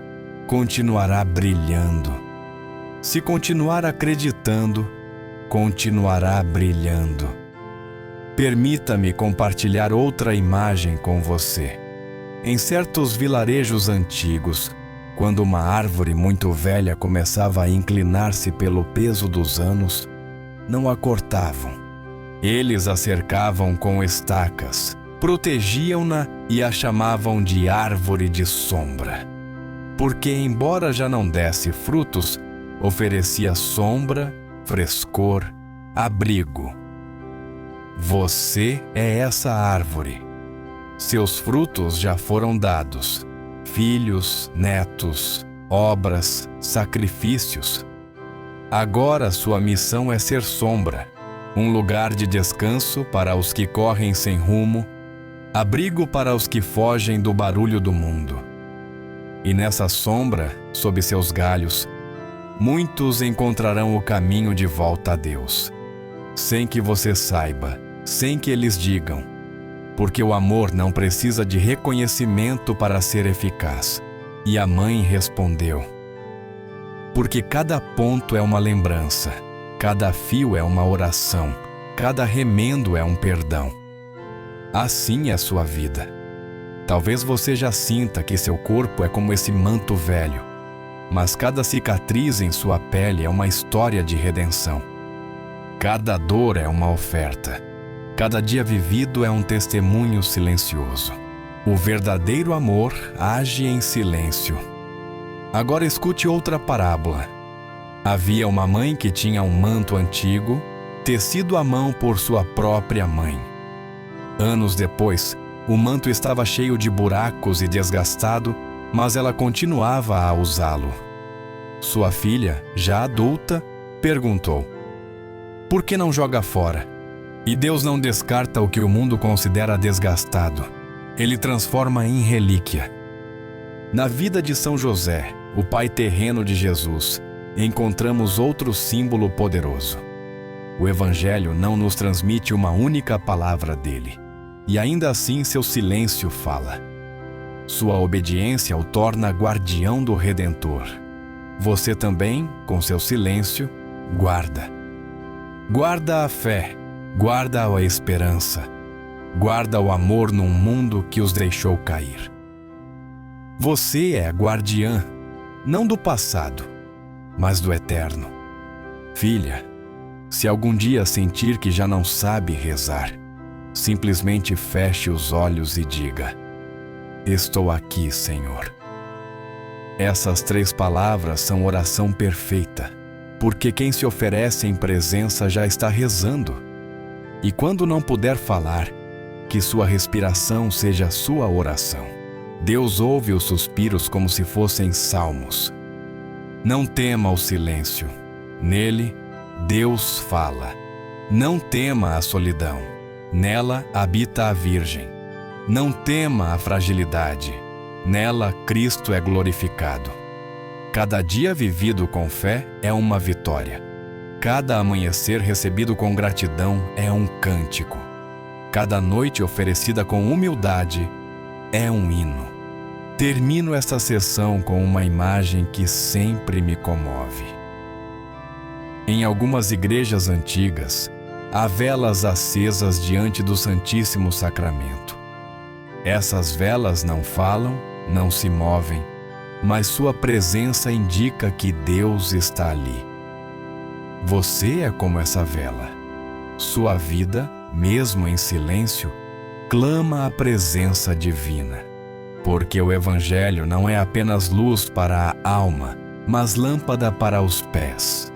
continuará brilhando. Se continuar acreditando, continuará brilhando. Permita-me compartilhar outra imagem com você. Em certos vilarejos antigos, quando uma árvore muito velha começava a inclinar-se pelo peso dos anos, não a cortavam. Eles a cercavam com estacas, protegiam-na e a chamavam de árvore de sombra. Porque, embora já não desse frutos, oferecia sombra, frescor, abrigo. Você é essa árvore. Seus frutos já foram dados: filhos, netos, obras, sacrifícios. Agora sua missão é ser sombra, um lugar de descanso para os que correm sem rumo, abrigo para os que fogem do barulho do mundo. E nessa sombra, sob seus galhos, muitos encontrarão o caminho de volta a Deus, sem que você saiba, sem que eles digam, porque o amor não precisa de reconhecimento para ser eficaz. E a mãe respondeu: porque cada ponto é uma lembrança, cada fio é uma oração, cada remendo é um perdão. Assim é sua vida. Talvez você já sinta que seu corpo é como esse manto velho, mas cada cicatriz em sua pele é uma história de redenção. Cada dor é uma oferta. Cada dia vivido é um testemunho silencioso. O verdadeiro amor age em silêncio. Agora escute outra parábola. Havia uma mãe que tinha um manto antigo, tecido à mão por sua própria mãe. Anos depois, o manto estava cheio de buracos e desgastado, mas ela continuava a usá-lo. Sua filha, já adulta, perguntou: por que não joga fora? E Deus não descarta o que o mundo considera desgastado. Ele transforma em relíquia. Na vida de São José, o pai terreno de Jesus, encontramos outro símbolo poderoso. O Evangelho não nos transmite uma única palavra dele, e ainda assim seu silêncio fala. Sua obediência o torna guardião do Redentor. Você também, com seu silêncio, guarda. Guarda a fé, guarda a esperança, guarda o amor num mundo que os deixou cair. Você é a guardiã, não do passado, mas do eterno. Filha, se algum dia sentir que já não sabe rezar, simplesmente feche os olhos e diga: estou aqui, Senhor. Essas 3 palavras são oração perfeita, porque quem se oferece em presença já está rezando. E quando não puder falar, que sua respiração seja sua oração. Deus ouve os suspiros como se fossem salmos. Não tema o silêncio. Nele, Deus fala. Não tema a solidão. Nela habita a Virgem. Não tema a fragilidade. Nela, Cristo é glorificado. Cada dia vivido com fé é uma vitória. Cada amanhecer recebido com gratidão é um cântico. Cada noite oferecida com humildade é um hino. Termino esta sessão com uma imagem que sempre me comove. Em algumas igrejas antigas, há velas acesas diante do Santíssimo Sacramento. Essas velas não falam, não se movem, mas sua presença indica que Deus está ali. Você é como essa vela. Sua vida, mesmo em silêncio, clama a presença divina. Porque o Evangelho não é apenas luz para a alma, mas lâmpada para os pés.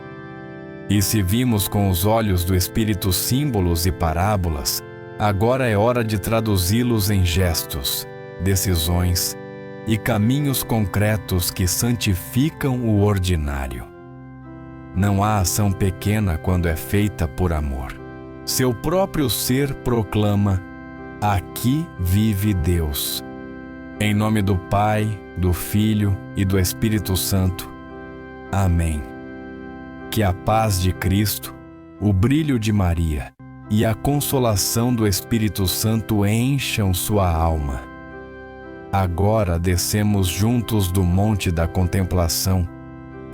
E se vimos com os olhos do Espírito símbolos e parábolas, agora é hora de traduzi-los em gestos, decisões e caminhos concretos que santificam o ordinário. Não há ação pequena quando é feita por amor. Seu próprio ser proclama: aqui vive Deus. Em nome do Pai, do Filho e do Espírito Santo. Amém. Que a paz de Cristo, o brilho de Maria e a consolação do Espírito Santo encham sua alma. Agora descemos juntos do monte da contemplação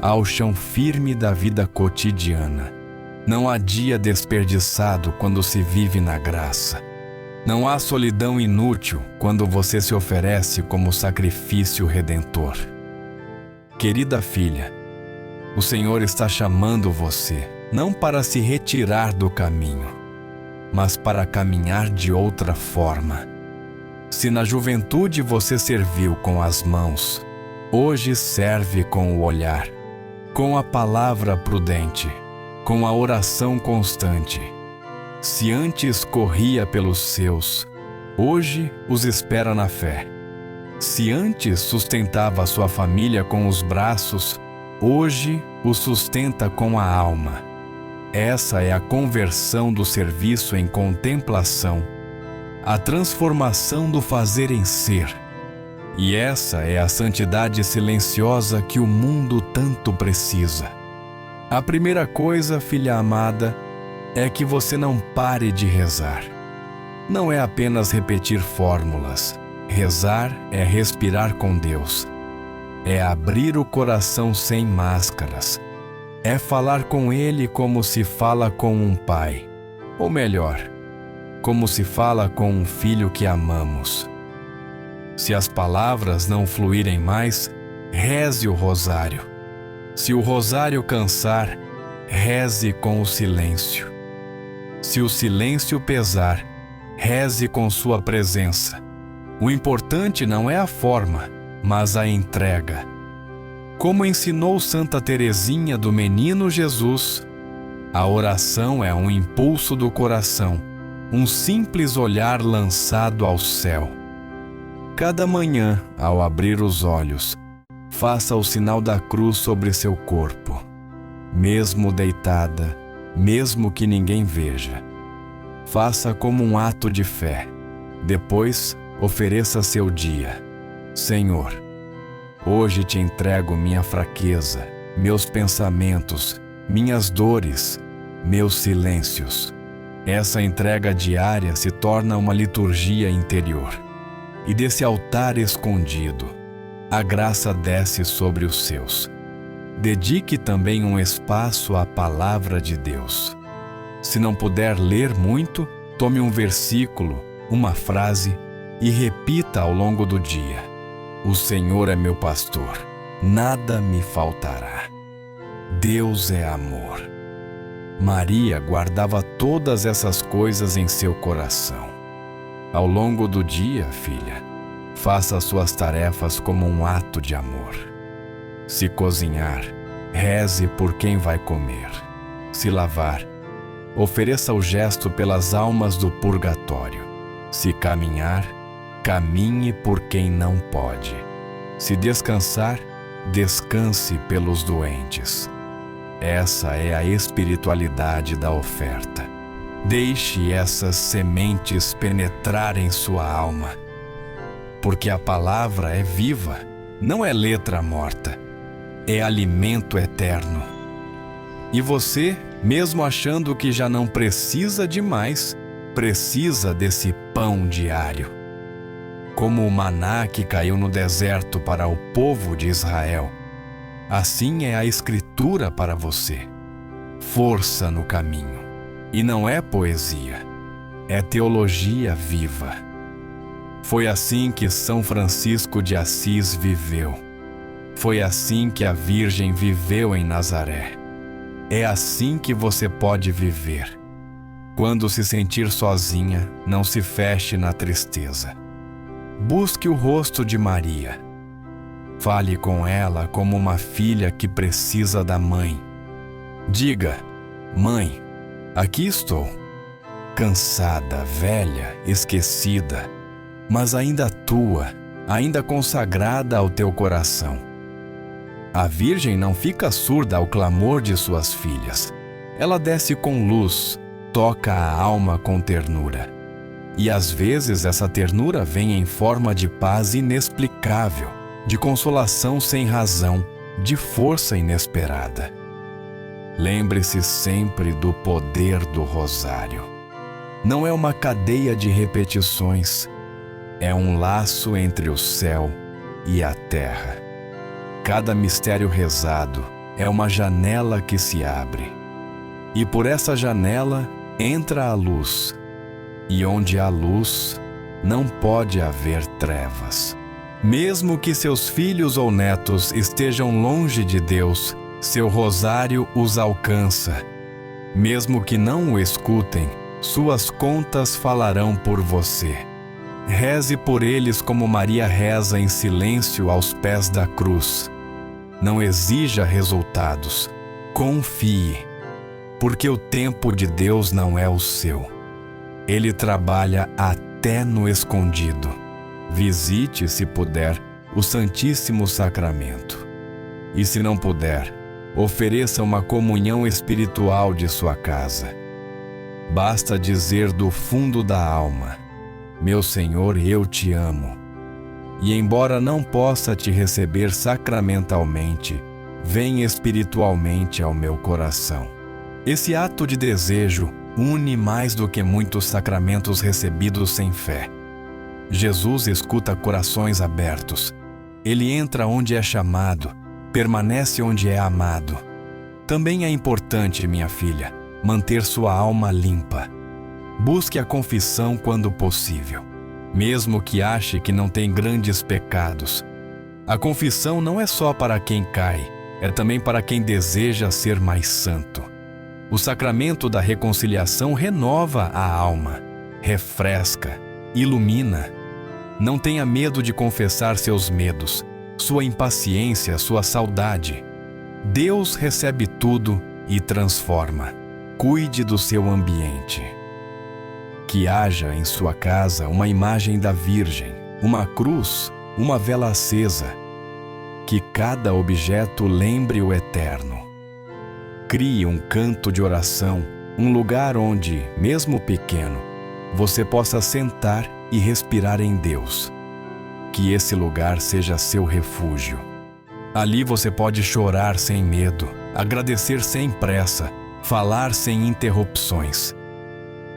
ao chão firme da vida cotidiana. Não há dia desperdiçado quando se vive na graça. Não há solidão inútil quando você se oferece como sacrifício redentor. Querida filha, o Senhor está chamando você, não para se retirar do caminho, mas para caminhar de outra forma. Se na juventude você serviu com as mãos, hoje serve com o olhar, com a palavra prudente, com a oração constante. Se antes corria pelos seus, hoje os espera na fé. Se antes sustentava sua família com os braços, hoje os sustenta com a alma. Essa é a conversão do serviço em contemplação, a transformação do fazer em ser. E essa é a santidade silenciosa que o mundo tanto precisa. A primeira coisa, filha amada, é que você não pare de rezar. Não é apenas repetir fórmulas. Rezar é respirar com Deus. É abrir o coração sem máscaras. É falar com Ele como se fala com um pai. Ou melhor, como se fala com um filho que amamos. Se as palavras não fluírem mais, reze o rosário. Se o rosário cansar, reze com o silêncio. Se o silêncio pesar, reze com sua presença. O importante não é a forma, mas a entrega. Como ensinou Santa Teresinha do Menino Jesus, a oração é um impulso do coração, um simples olhar lançado ao céu. Cada manhã, ao abrir os olhos, faça o sinal da cruz sobre seu corpo. Mesmo deitada, mesmo que ninguém veja. Faça como um ato de fé. Depois, ofereça seu dia. Senhor, hoje te entrego minha fraqueza, meus pensamentos, minhas dores, meus silêncios. Essa entrega diária se torna uma liturgia interior. E desse altar escondido, a graça desce sobre os seus. Dedique também um espaço à palavra de Deus. Se não puder ler muito, tome um versículo, uma frase e repita ao longo do dia. O Senhor é meu pastor, nada me faltará. Deus é amor. Maria guardava todas essas coisas em seu coração. Ao longo do dia, filha, faça suas tarefas como um ato de amor. Se cozinhar, reze por quem vai comer. Se lavar, ofereça o gesto pelas almas do purgatório. Se caminhar, caminhe por quem não pode. Se descansar, descanse pelos doentes. Essa é a espiritualidade da oferta. Deixe essas sementes penetrar em sua alma, porque a palavra é viva, não é letra morta. É alimento eterno. E você, mesmo achando que já não precisa de mais, precisa desse pão diário. Como o maná que caiu no deserto para o povo de Israel, assim é a Escritura para você. Força no caminho. E não é poesia, é teologia viva. Foi assim que São Francisco de Assis viveu. Foi assim que a Virgem viveu em Nazaré. É assim que você pode viver. Quando se sentir sozinha, não se feche na tristeza. Busque o rosto de Maria. Fale com ela como uma filha que precisa da mãe. Diga: Mãe, aqui estou, cansada, velha, esquecida, mas ainda tua, ainda consagrada ao teu coração. A Virgem não fica surda ao clamor de suas filhas. Ela desce com luz, toca a alma com ternura. E às vezes essa ternura vem em forma de paz inexplicável, de consolação sem razão, de força inesperada. Lembre-se sempre do poder do rosário. Não é uma cadeia de repetições, é um laço entre o céu e a terra. Cada mistério rezado é uma janela que se abre. E por essa janela entra a luz. E onde há luz, não pode haver trevas. Mesmo que seus filhos ou netos estejam longe de Deus, seu rosário os alcança. Mesmo que não o escutem, suas contas falarão por você. Reze por eles como Maria reza em silêncio aos pés da cruz. Não exija resultados. Confie, porque o tempo de Deus não é o seu. Ele trabalha até no escondido. Visite, se puder, o Santíssimo Sacramento. E se não puder, ofereça uma comunhão espiritual de sua casa. Basta dizer do fundo da alma: meu Senhor, eu te amo. E embora não possa te receber sacramentalmente, vem espiritualmente ao meu coração. Esse ato de desejo une mais do que muitos sacramentos recebidos sem fé. Jesus escuta corações abertos. Ele entra onde é chamado, permanece onde é amado. Também é importante, minha filha, manter sua alma limpa. Busque a confissão quando possível, mesmo que ache que não tem grandes pecados. A confissão não é só para quem cai, é também para quem deseja ser mais santo. O sacramento da reconciliação renova a alma, refresca, ilumina. Não tenha medo de confessar seus medos, sua impaciência, sua saudade. Deus recebe tudo e transforma. Cuide do seu ambiente. Que haja em sua casa uma imagem da Virgem, uma cruz, uma vela acesa. Que cada objeto lembre o eterno. Crie um canto de oração, um lugar onde, mesmo pequeno, você possa sentar e respirar em Deus. Que esse lugar seja seu refúgio. Ali você pode chorar sem medo, agradecer sem pressa, falar sem interrupções.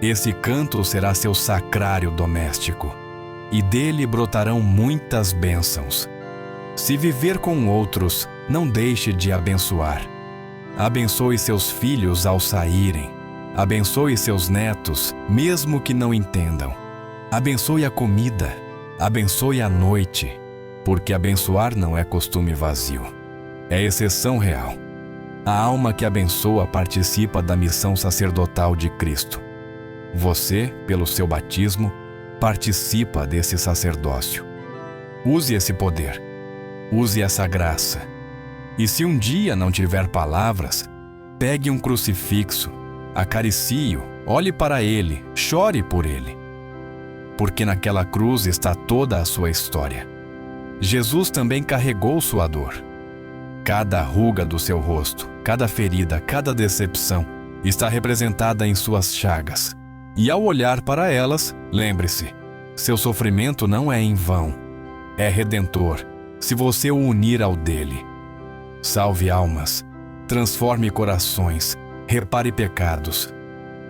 Esse canto será seu sacrário doméstico, e dele brotarão muitas bênçãos. Se viver com outros, não deixe de abençoar. Abençoe seus filhos ao saírem. Abençoe seus netos, mesmo que não entendam. Abençoe a comida. Abençoe a noite, porque abençoar não é costume vazio. É exceção real. A alma que abençoa participa da missão sacerdotal de Cristo. Você, pelo seu batismo, participa desse sacerdócio. Use esse poder. Use essa graça. E se um dia não tiver palavras, pegue um crucifixo, acaricie-o, olhe para ele, chore por ele. Porque naquela cruz está toda a sua história. Jesus também carregou sua dor. Cada ruga do seu rosto, cada ferida, cada decepção está representada em suas chagas. E ao olhar para elas, lembre-se, seu sofrimento não é em vão, é redentor, se você o unir ao dele. Salve almas, transforme corações, repare pecados.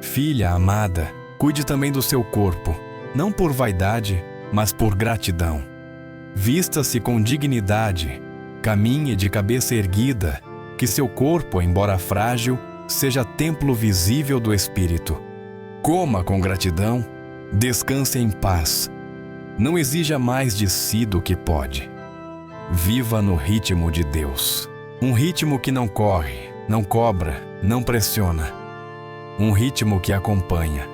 Filha amada, cuide também do seu corpo, não por vaidade, mas por gratidão. Vista-se com dignidade, caminhe de cabeça erguida, que seu corpo, embora frágil, seja templo visível do Espírito. Coma com gratidão, descanse em paz. Não exija mais de si do que pode. Viva no ritmo de Deus. Um ritmo que não corre, não cobra, não pressiona. Um ritmo que acompanha.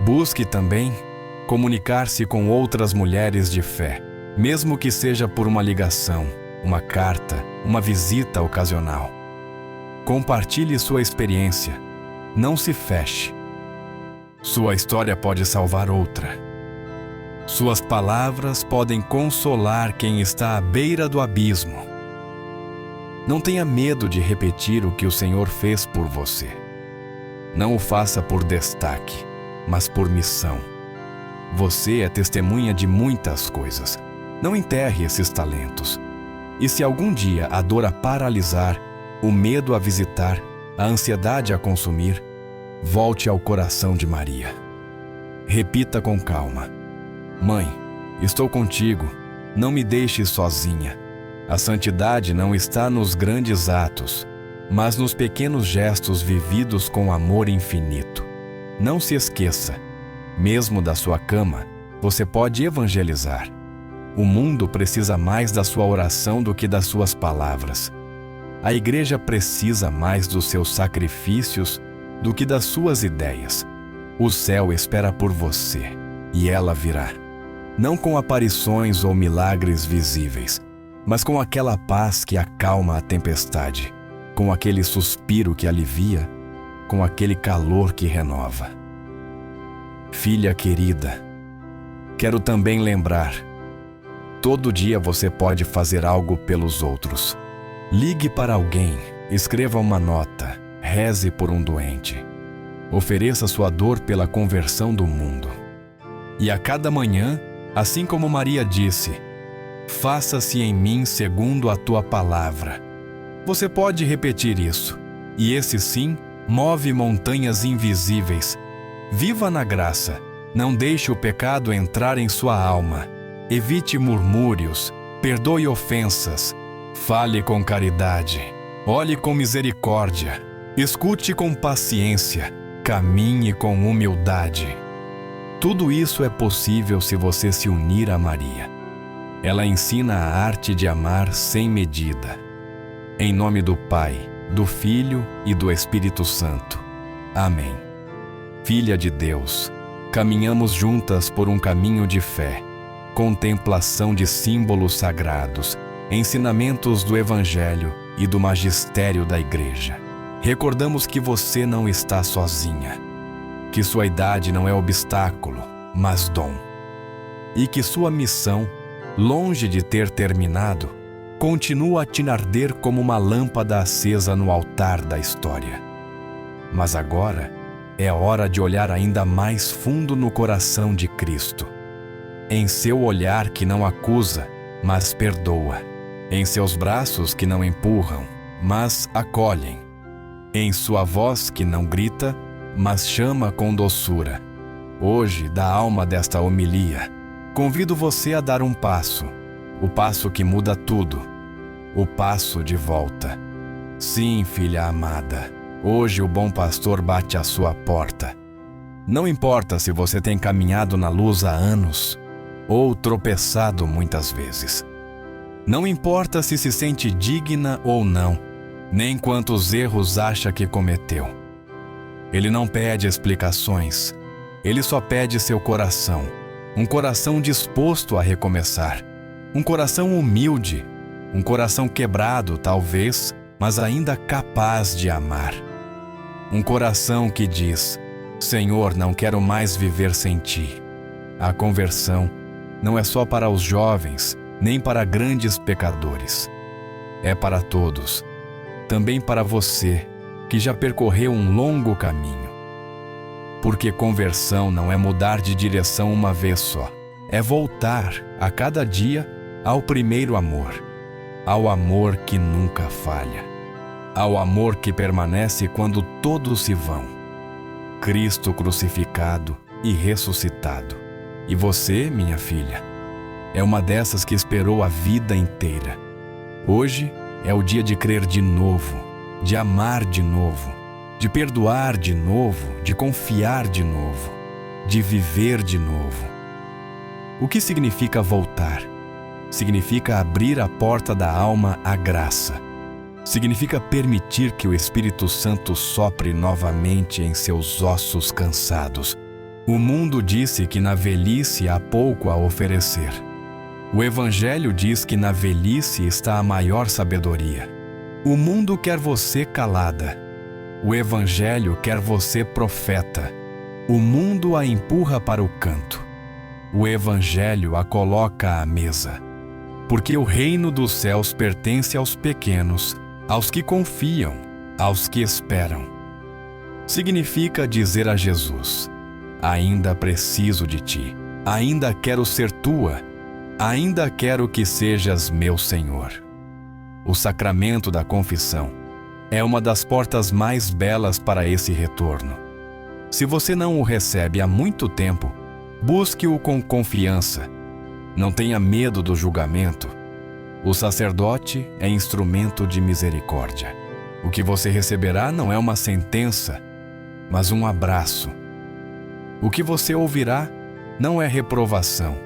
Busque também comunicar-se com outras mulheres de fé, mesmo que seja por uma ligação, uma carta, uma visita ocasional. Compartilhe sua experiência. Não se feche. Sua história pode salvar outra. Suas palavras podem consolar quem está à beira do abismo. Não tenha medo de repetir o que o Senhor fez por você. Não o faça por destaque, mas por missão. Você é testemunha de muitas coisas. Não enterre esses talentos. E se algum dia a dor a paralisar, o medo a visitar, a ansiedade a consumir, volte ao coração de Maria. Repita com calma: Mãe, estou contigo, não me deixes sozinha. A santidade não está nos grandes atos, mas nos pequenos gestos vividos com amor infinito. Não se esqueça, mesmo da sua cama, você pode evangelizar. O mundo precisa mais da sua oração do que das suas palavras. A igreja precisa mais dos seus sacrifícios do que das suas ideias. O céu espera por você, e ela virá. Não com aparições ou milagres visíveis, mas com aquela paz que acalma a tempestade, com aquele suspiro que alivia, com aquele calor que renova. Filha querida, quero também lembrar: todo dia você pode fazer algo pelos outros. Ligue para alguém, escreva uma nota, reze por um doente. Ofereça sua dor pela conversão do mundo. E a cada manhã, assim como Maria disse: faça-se em mim segundo a tua palavra. Você pode repetir isso, e esse sim move montanhas invisíveis. Viva na graça, não deixe o pecado entrar em sua alma. Evite murmúrios, perdoe ofensas, fale com caridade, olhe com misericórdia, escute com paciência, caminhe com humildade. Tudo isso é possível se você se unir a Maria. Ela ensina a arte de amar sem medida. Em nome do Pai, do Filho e do Espírito Santo. Amém. Filha de Deus, caminhamos juntas por um caminho de fé, contemplação de símbolos sagrados, ensinamentos do Evangelho e do magistério da Igreja. Recordamos que você não está sozinha, que sua idade não é obstáculo, mas dom, e que sua missão, longe de ter terminado, continua a te arder como uma lâmpada acesa no altar da história. Mas agora é hora de olhar ainda mais fundo no coração de Cristo, em seu olhar que não acusa, mas perdoa, em seus braços que não empurram, mas acolhem, em sua voz que não grita, mas chama com doçura. Hoje, da alma desta homilia, convido você a dar um passo, o passo que muda tudo, o passo de volta. Sim, filha amada, hoje o bom pastor bate à sua porta. Não importa se você tem caminhado na luz há anos ou tropeçado muitas vezes. Não importa se se sente digna ou não, nem quantos erros acha que cometeu. Ele não pede explicações, ele só pede seu coração, um coração disposto a recomeçar, um coração humilde, um coração quebrado talvez, mas ainda capaz de amar. Um coração que diz: Senhor, não quero mais viver sem ti. A conversão não é só para os jovens, nem para grandes pecadores. É para todos, também para você, que já percorreu um longo caminho. Porque conversão não é mudar de direção uma vez só, é voltar a cada dia ao primeiro amor, ao amor que nunca falha, ao amor que permanece quando todos se vão. Cristo crucificado e ressuscitado. E você, minha filha, é uma dessas que esperou a vida inteira. Hoje é o dia de crer de novo, de amar de novo, de perdoar de novo, de confiar de novo, de viver de novo. O que significa voltar? Significa abrir a porta da alma à graça. Significa permitir que o Espírito Santo sopre novamente em seus ossos cansados. O mundo disse que na velhice há pouco a oferecer. O Evangelho diz que na velhice está a maior sabedoria. O mundo quer você calada. O Evangelho quer você profeta. O mundo a empurra para o canto. O Evangelho a coloca à mesa. Porque o reino dos céus pertence aos pequenos, aos que confiam, aos que esperam. Significa dizer a Jesus: ainda preciso de ti, ainda quero ser tua, ainda quero que sejas meu Senhor. O sacramento da confissão é uma das portas mais belas para esse retorno. Se você não o recebe há muito tempo, busque-o com confiança. Não tenha medo do julgamento. O sacerdote é instrumento de misericórdia. O que você receberá não é uma sentença, mas um abraço. O que você ouvirá não é reprovação,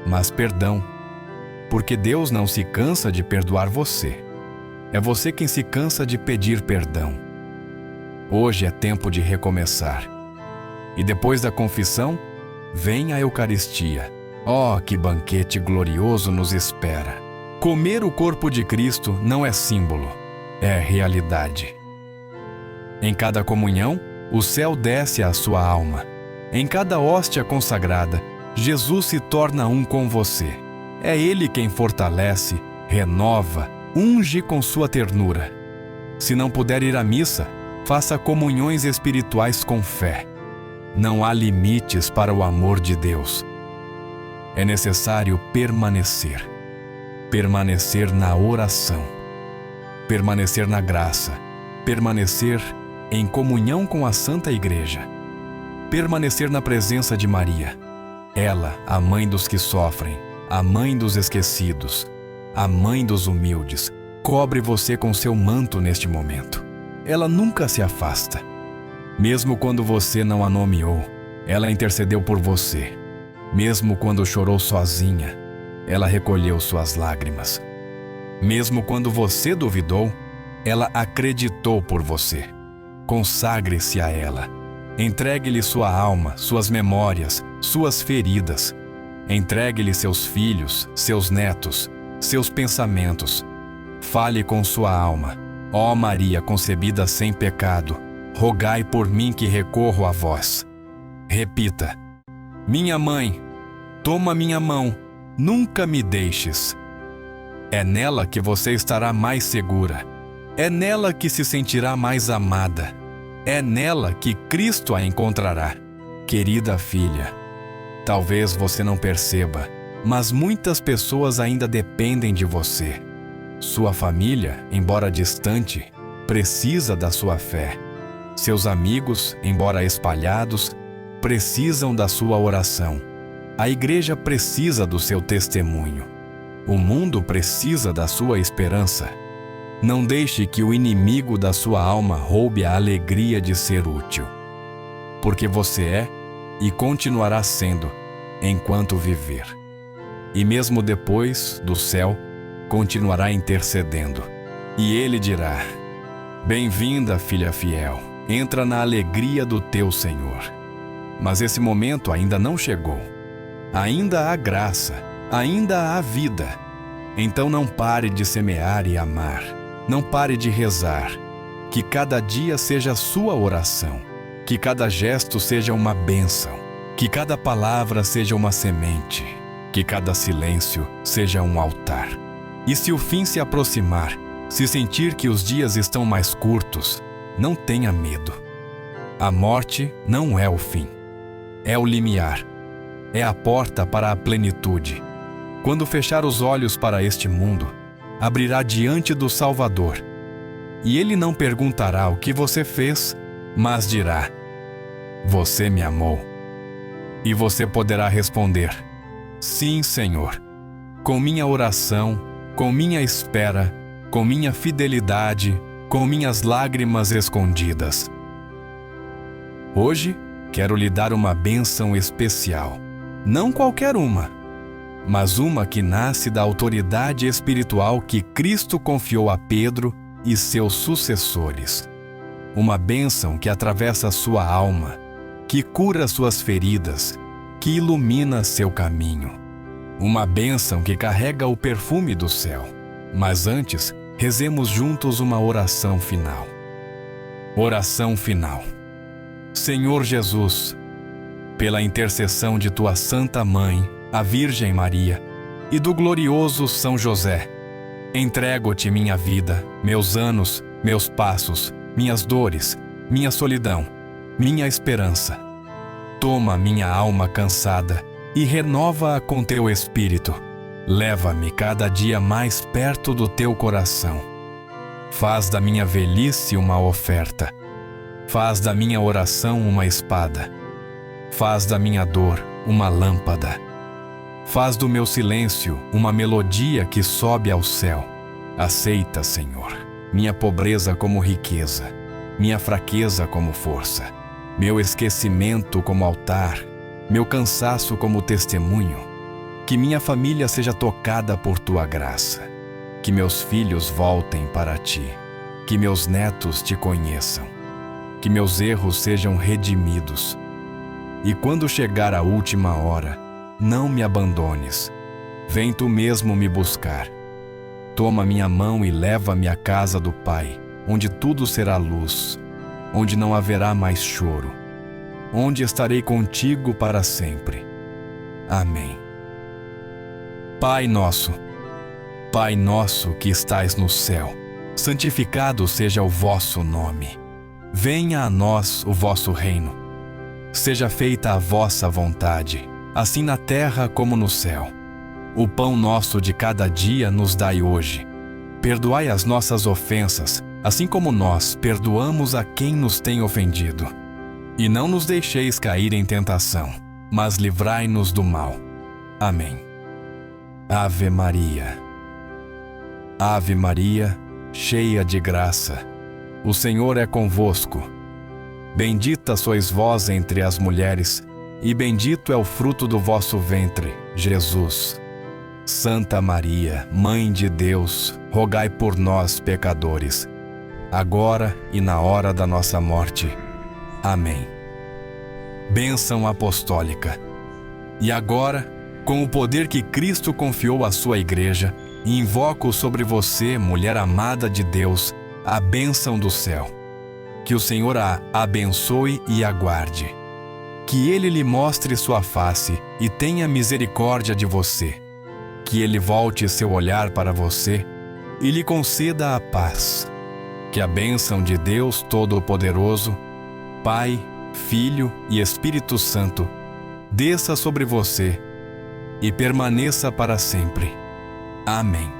mas perdão, porque Deus não se cansa de perdoar você. É você quem se cansa de pedir perdão. Hoje é tempo de recomeçar. E depois da confissão, vem a Eucaristia. Oh, que banquete glorioso nos espera! Comer o corpo de Cristo não é símbolo, é realidade. Em cada comunhão, o céu desce à sua alma. Em cada hóstia consagrada, Jesus se torna um com você. É Ele quem fortalece, renova, unge com sua ternura. Se não puder ir à missa, faça comunhões espirituais com fé. Não há limites para o amor de Deus. É necessário permanecer. Permanecer na oração. Permanecer na graça. Permanecer em comunhão com a Santa Igreja. Permanecer na presença de Maria. Ela, a mãe dos que sofrem, a mãe dos esquecidos, a mãe dos humildes, cobre você com seu manto neste momento. Ela nunca se afasta. Mesmo quando você não a nomeou, ela intercedeu por você. Mesmo quando chorou sozinha, ela recolheu suas lágrimas. Mesmo quando você duvidou, ela acreditou por você. Consagre-se a ela. Entregue-lhe sua alma, suas memórias, suas feridas. Entregue-lhe seus filhos, seus netos, seus pensamentos. Fale com sua alma. Ó Maria concebida sem pecado, rogai por mim que recorro a vós. Repita: minha mãe, toma minha mão, nunca me deixes. É nela que você estará mais segura. É nela que se sentirá mais amada. É nela que Cristo a encontrará. Querida filha, talvez você não perceba, mas muitas pessoas ainda dependem de você. Sua família, embora distante, precisa da sua fé. Seus amigos, embora espalhados, precisam da sua oração. A igreja precisa do seu testemunho. O mundo precisa da sua esperança. Não deixe que o inimigo da sua alma roube a alegria de ser útil. Porque você é e continuará sendo enquanto viver. E mesmo depois do céu, continuará intercedendo. E ele dirá: bem-vinda, filha fiel, entra na alegria do teu Senhor. Mas esse momento ainda não chegou. Ainda há graça, ainda há vida. Então não pare de semear e amar. Não pare de rezar. Que cada dia seja sua oração. Que cada gesto seja uma bênção. Que cada palavra seja uma semente. Que cada silêncio seja um altar. E se o fim se aproximar, se sentir que os dias estão mais curtos, não tenha medo. A morte não é o fim. É o limiar. É a porta para a plenitude. Quando fechar os olhos para este mundo, abrirá diante do Salvador. E ele não perguntará o que você fez, mas dirá: você me amou. E você poderá responder: sim, Senhor. Com minha oração, com minha espera, com minha fidelidade, com minhas lágrimas escondidas. Hoje, quero lhe dar uma bênção especial. Não qualquer uma, mas uma que nasce da autoridade espiritual que Cristo confiou a Pedro e seus sucessores. Uma bênção que atravessa sua alma, que cura suas feridas, que ilumina seu caminho. Uma bênção que carrega o perfume do céu, mas antes rezemos juntos uma oração final. Oração final. Senhor Jesus, pela intercessão de tua Santa Mãe, a Virgem Maria, e do glorioso São José, entrego-te minha vida, meus anos, meus passos, minhas dores, minha solidão, minha esperança. Toma minha alma cansada e renova-a com teu Espírito. Leva-me cada dia mais perto do teu coração. Faz da minha velhice uma oferta. Faz da minha oração uma espada. Faz da minha dor uma lâmpada. Faz do meu silêncio uma melodia que sobe ao céu. Aceita, Senhor, minha pobreza como riqueza, minha fraqueza como força, meu esquecimento como altar, meu cansaço como testemunho. Que minha família seja tocada por tua graça. Que meus filhos voltem para ti. Que meus netos te conheçam. Que meus erros sejam redimidos. E quando chegar a última hora, não me abandones. Vem tu mesmo me buscar. Toma minha mão e leva-me à casa do Pai, onde tudo será luz, onde não haverá mais choro, onde estarei contigo para sempre. Amém. Pai nosso que estais no céu, santificado seja o vosso nome. Venha a nós o vosso reino. Seja feita a vossa vontade, assim na terra como no céu. O pão nosso de cada dia nos dai hoje. Perdoai as nossas ofensas, assim como nós perdoamos a quem nos tem ofendido. E não nos deixeis cair em tentação, mas livrai-nos do mal. Amém. Ave Maria. Ave Maria, cheia de graça, o Senhor é convosco. Bendita sois vós entre as mulheres, e bendito é o fruto do vosso ventre, Jesus. Santa Maria, Mãe de Deus, rogai por nós, pecadores, agora e na hora da nossa morte. Amém. Bênção apostólica. E agora, com o poder que Cristo confiou à sua Igreja, invoco sobre você, mulher amada de Deus, a bênção do céu. Que o Senhor a abençoe e a guarde. Que Ele lhe mostre sua face e tenha misericórdia de você. Que Ele volte seu olhar para você e lhe conceda a paz. Que a bênção de Deus Todo-Poderoso, Pai, Filho e Espírito Santo, desça sobre você e permaneça para sempre. Amém.